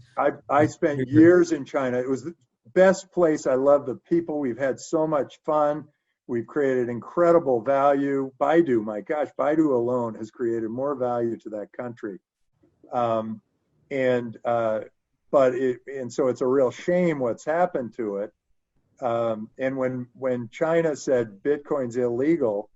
I spent years in China. It was the best place. I love the people. We've had so much fun. We've created incredible value. Baidu, my gosh, Baidu alone has created more value to that country. And so it's a real shame what's happened to it. And when China said Bitcoin's illegal,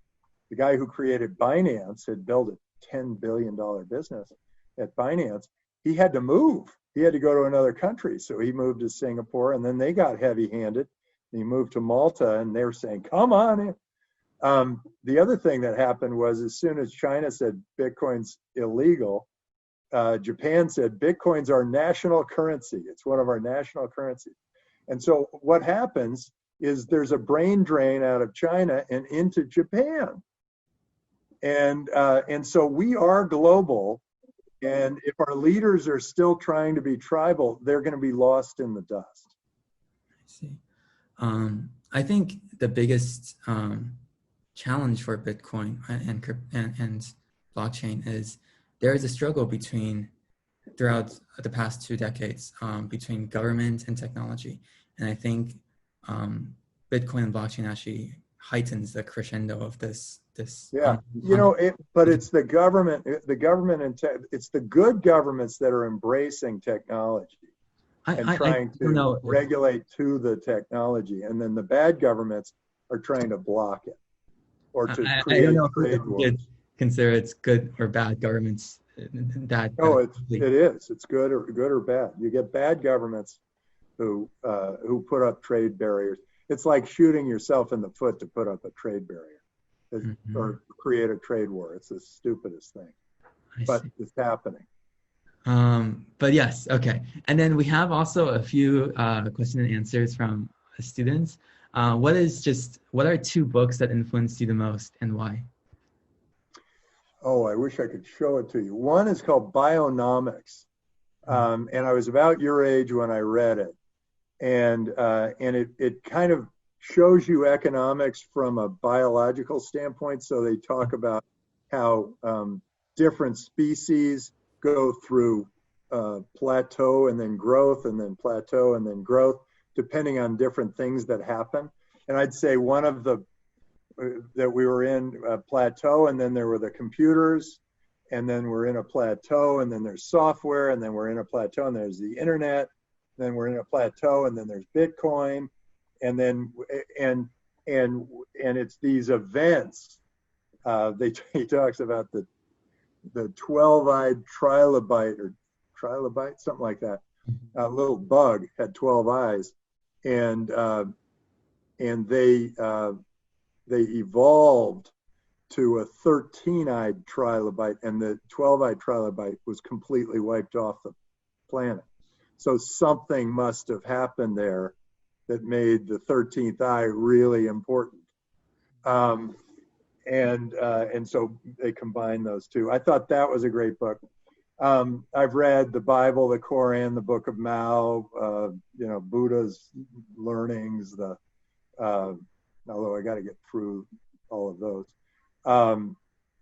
the guy who created Binance had built a $10 billion business at Binance. He had to move. He had to go to another country. So he moved to Singapore, and then they got heavy-handed. He moved to Malta, and they were saying, come on in. The other thing that happened was as soon as China said Bitcoin's illegal, Japan said Bitcoin's our national currency. It's one of our national currencies. And so what happens is there's a brain drain out of China and into Japan. And so we are global. And if our leaders are still trying to be tribal, they're going to be lost in the dust. I see. I think the biggest challenge for Bitcoin and blockchain is there is a struggle throughout the past 2 decades between government and technology. And I think Bitcoin and blockchain actually heightens the crescendo of this. Yeah, but it's the government, it's the good governments that are embracing technology and trying to regulate to the technology. And then the bad governments are trying to block it or to create trade wars. Consider it's good or bad governments. It is. It's good or bad. You get bad governments who put up trade barriers. It's like shooting yourself in the foot to put up a trade barrier or create a trade war. It's the stupidest thing, but it's happening. But yes, okay. And then we have also a few question and answers from students. What are 2 books that influenced you the most and why? Oh, I wish I could show it to you. One is called Bionomics. And I was about your age when I read it. And it kind of shows you economics from a biological standpoint. So they talk about how different species go through plateau and then growth and then plateau and then growth, depending on different things that happen. And I'd say one of the that we were in a plateau, and then there were the computers, and then we're in a plateau, and then there's software, and then we're in a plateau, and there's the internet, then we're in a plateau, and then there's Bitcoin, and then and it's these events. He talks about the 12-eyed trilobite, something like that. A little bug had 12 eyes, and they evolved to a 13-eyed trilobite, and the 12-eyed trilobite was completely wiped off the planet. So something must have happened there that made the 13th eye really important. And so they combined those two. I thought that was a great book. I've read the Bible, the Quran, the Book of Mao, Buddha's learnings, although I got to get through all of those.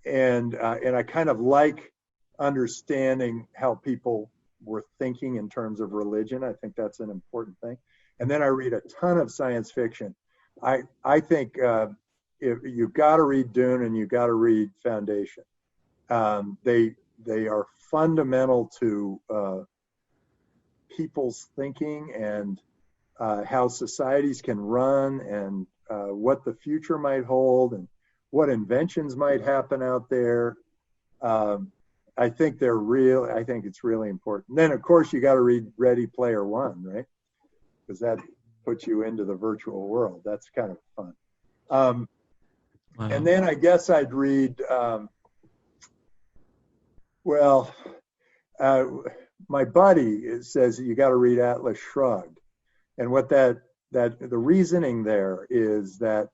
And I kind of like understanding how people were thinking in terms of religion. I think that's an important thing. And then I read a ton of science fiction. I think if you've got to read Dune and you've got to read Foundation. They are fundamental to people's thinking and how societies can run and what the future might hold and what inventions might happen out there. I think they're real. I think it's really important. Then, of course, you got to read Ready Player One, right? Because that puts you into the virtual world. That's kind of fun. Wow. And then I guess I'd read, my buddy says you got to read Atlas Shrugged. And what the reasoning there is that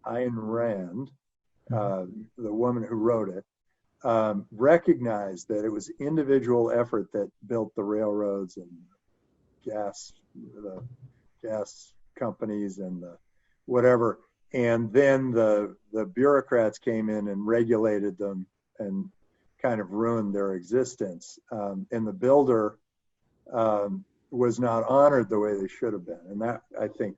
Ayn Rand, the woman who wrote it, recognized that it was individual effort that built the railroads and the gas companies and the whatever. And then the bureaucrats came in and regulated them and kind of ruined their existence. And the builder was not honored the way they should have been. And that, I think,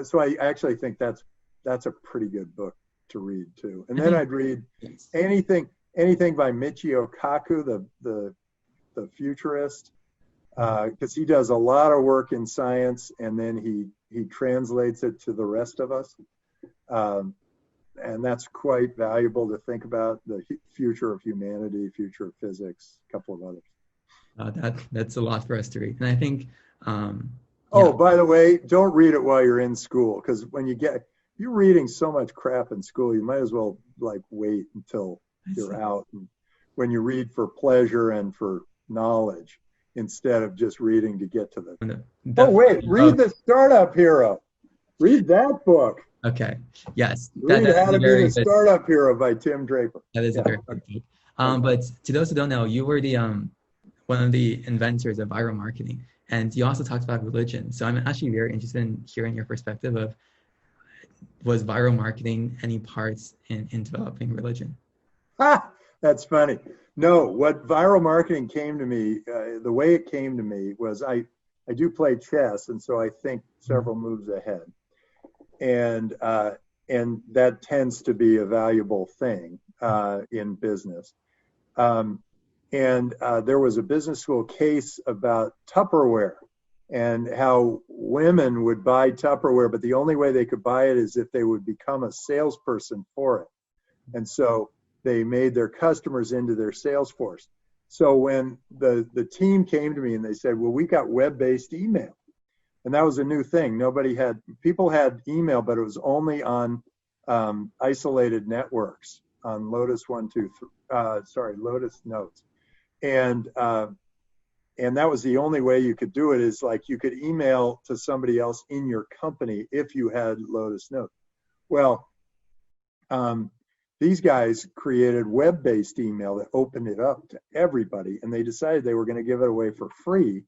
so I actually think that's a pretty good book to read too. And then I'd read anything by Michio Kaku, the futurist, because he does a lot of work in science, and then he translates it to the rest of us. And that's quite valuable to think about, the future of humanity, future of physics, a couple of others. That's a lot for us to read. And I think, oh, by the way, don't read it while you're in school, because when you're reading so much crap in school, you might as well like wait until you're out. And when you read for pleasure and for knowledge, instead of just reading to get to the. Oh, wait, read The Startup Hero. Read that book. Okay. Yes. Read How to Be the Startup Hero by Tim Draper. That is a very good book. But to those who don't know, you were the one of the inventors of viral marketing, and you also talked about religion. So I'm actually very interested in hearing your perspective of, was viral marketing any parts in developing religion? That's funny. No, what viral marketing came to me, the way it came to me was I do play chess, and so I think several moves ahead. And that tends to be a valuable thing in business. And there was a business school case about Tupperware and how women would buy Tupperware, but the only way they could buy it is if they would become a salesperson for it. And so they made their customers into their sales force. So when the team came to me and they said, well, we got web-based email. And that was a new thing. People had email, but it was only on isolated networks, on Lotus Notes. And that was the only way you could do it, is like you could email to somebody else in your company if you had Lotus Notes. Well, these guys created web-based email that opened it up to everybody, and they decided they were going to give it away for free.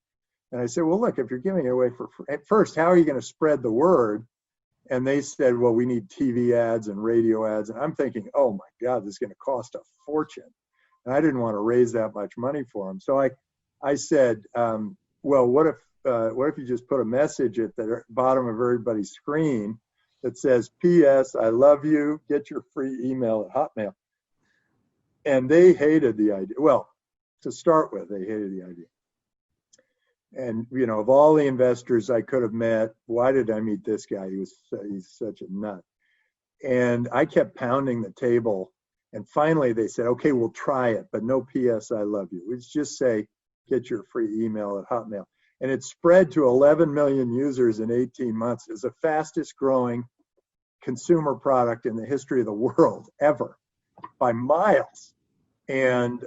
And I said, well, look, if you're giving it away for free, at first, how are you going to spread the word? And they said, well, we need TV ads and radio ads. And I'm thinking, oh my God, this is going to cost a fortune. And I didn't want to raise that much money for them. So I said, well, what if you just put a message at the bottom of everybody's screen that says, P.S. I love you, get your free email at Hotmail. And they hated the idea. Well, to start with, they hated the idea. And, of all the investors I could have met, why did I meet this guy? He's such a nut. And I kept pounding the table. And finally they said, okay, we'll try it, but no P.S. I love you. Let's just say, get your free email at Hotmail. And it spread to 11 million users in 18 months. It's the fastest growing consumer product in the history of the world ever, by miles. And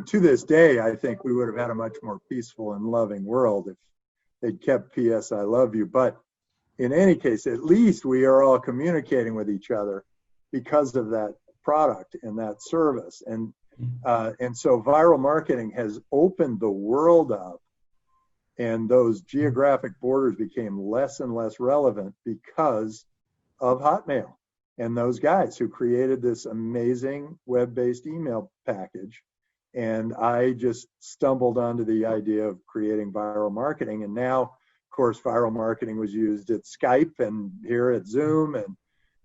to this day, I think we would have had a much more peaceful and loving world if they'd kept P.S. I love you. But in any case, at least we are all communicating with each other because of that product and that service. And so viral marketing has opened the world up, and those geographic borders became less and less relevant because of Hotmail and those guys who created this amazing web-based email package. And I just stumbled onto the idea of creating viral marketing. And now, of course, viral marketing was used at Skype and here at Zoom,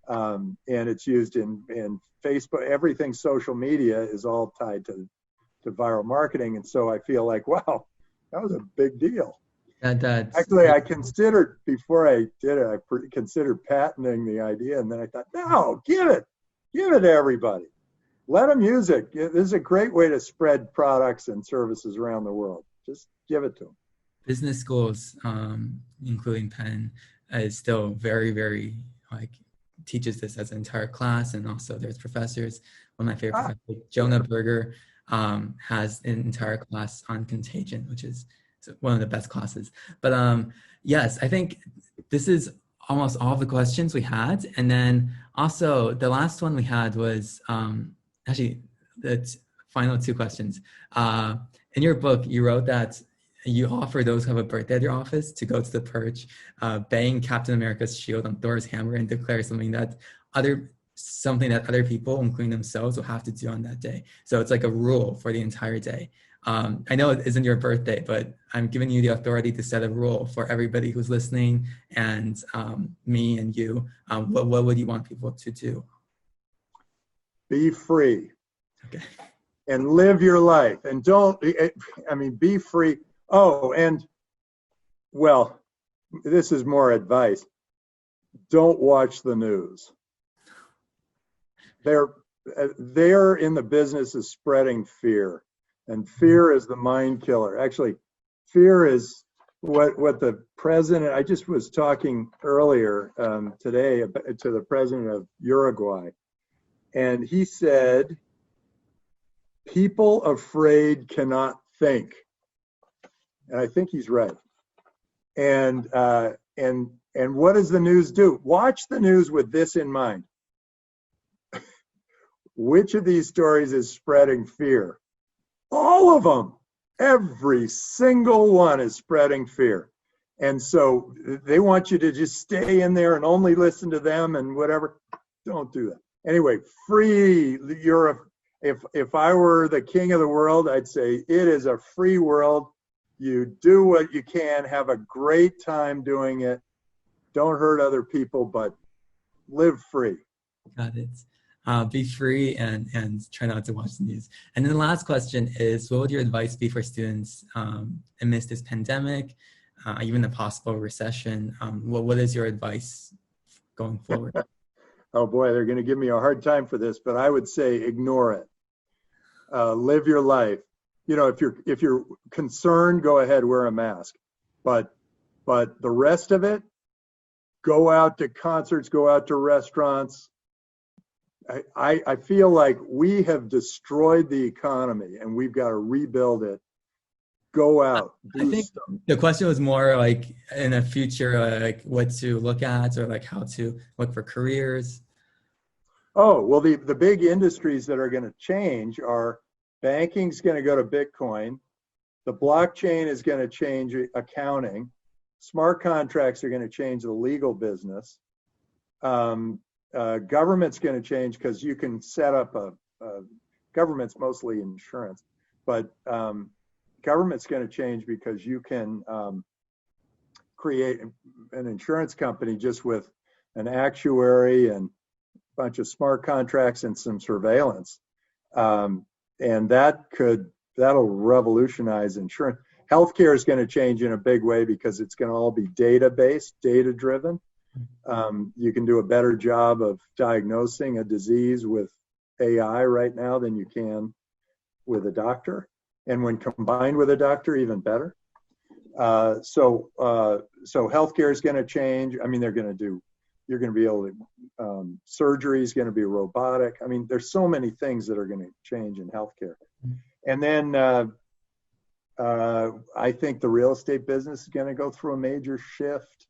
and it's used in Facebook. Everything social media is all tied to viral marketing. And so I feel like, wow, that was a big deal. Actually, I considered, before I did it, I considered patenting the idea. And then I thought, no, give it to everybody. Let them use it. This is a great way to spread products and services around the world. Just give it to them. Business schools, including Penn, is still very, very, teaches this as an entire class. And also there's professors. One of my favorite professors, Jonah Berger, has an entire class on contagion, which is one of the best classes. But yes, I think this is almost all the questions we had. And then also the last one we had was, actually, the final two questions. In your book, you wrote that you offer those who have a birthday at your office to go to the perch, bang Captain America's shield on Thor's hammer and declare something that other something that other people, including themselves, will have to do on that day. So it's like a rule for the entire day. I know it isn't your birthday, but I'm giving you the authority to set a rule for everybody who's listening, and me and you. What would you want people to do? Be free. Okay. And live your life. And be free. Oh, and well, this is more advice. Don't watch the news. They're in the business of spreading fear. And fear is the mind killer. Actually, fear is what the president, I just was talking earlier today to the president of Uruguay. And he said, people afraid cannot think. And I think he's right. And what does the news do? Watch the news with this in mind. Which of these stories is spreading fear? All of them. Every single one is spreading fear. And so they want you to just stay in there and only listen to them and whatever. Don't do that. Anyway, free. If I were the king of the world, I'd say it is a free world. You do what you can, have a great time doing it. Don't hurt other people, but live free. Got it. Be free and try not to watch the news. And then the last question is, what would your advice be for students amidst this pandemic, even a possible recession? What is your advice going forward? Oh boy, they're going to give me a hard time for this, but I would say ignore it. Live your life. You know, if you're concerned, go ahead, wear a mask. But the rest of it, go out to concerts, go out to restaurants. I feel like we have destroyed the economy and we've got to rebuild it. Go out. I think the question was more like in the future, like what to look at or like how to look for careers. Oh, well, the big industries that are going to change are banking's going to go to Bitcoin. The blockchain is going to change accounting. Smart contracts are going to change the legal business. Government's going to change because you can set up government's mostly insurance, but government's going to change because you can create an insurance company just with an actuary and a bunch of smart contracts and some surveillance. And that'll revolutionize insurance. Healthcare is going to change in a big way because it's going to all be data-based, data-driven. You can do a better job of diagnosing a disease with AI right now than you can with a doctor. And when combined with a doctor, even better. So healthcare is going to change. I mean, you're going to be able to, surgery is going to be robotic. I mean, there's so many things that are going to change in healthcare. And then I think the real estate business is going to go through a major shift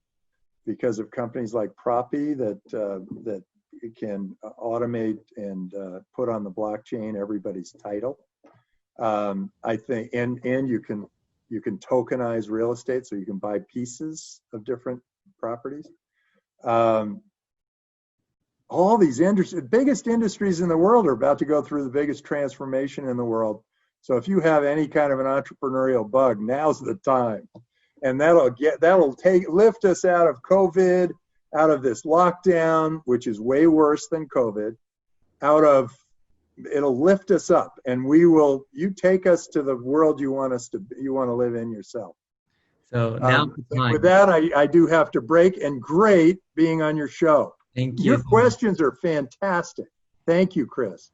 because of companies like Proppy that can automate and put on the blockchain everybody's title. I think, and you can tokenize real estate, so you can buy pieces of different properties. All these biggest industries in the world are about to go through the biggest transformation in the world. So if you have any kind of an entrepreneurial bug, now's the time. And that'll lift us out of COVID, out of this lockdown, which is way worse than COVID, it'll lift us up, and you take us to the world you want to live in yourself. So now with that, I do have to break, and great being on your show. Thank you. Your questions are fantastic. Thank you, Chris.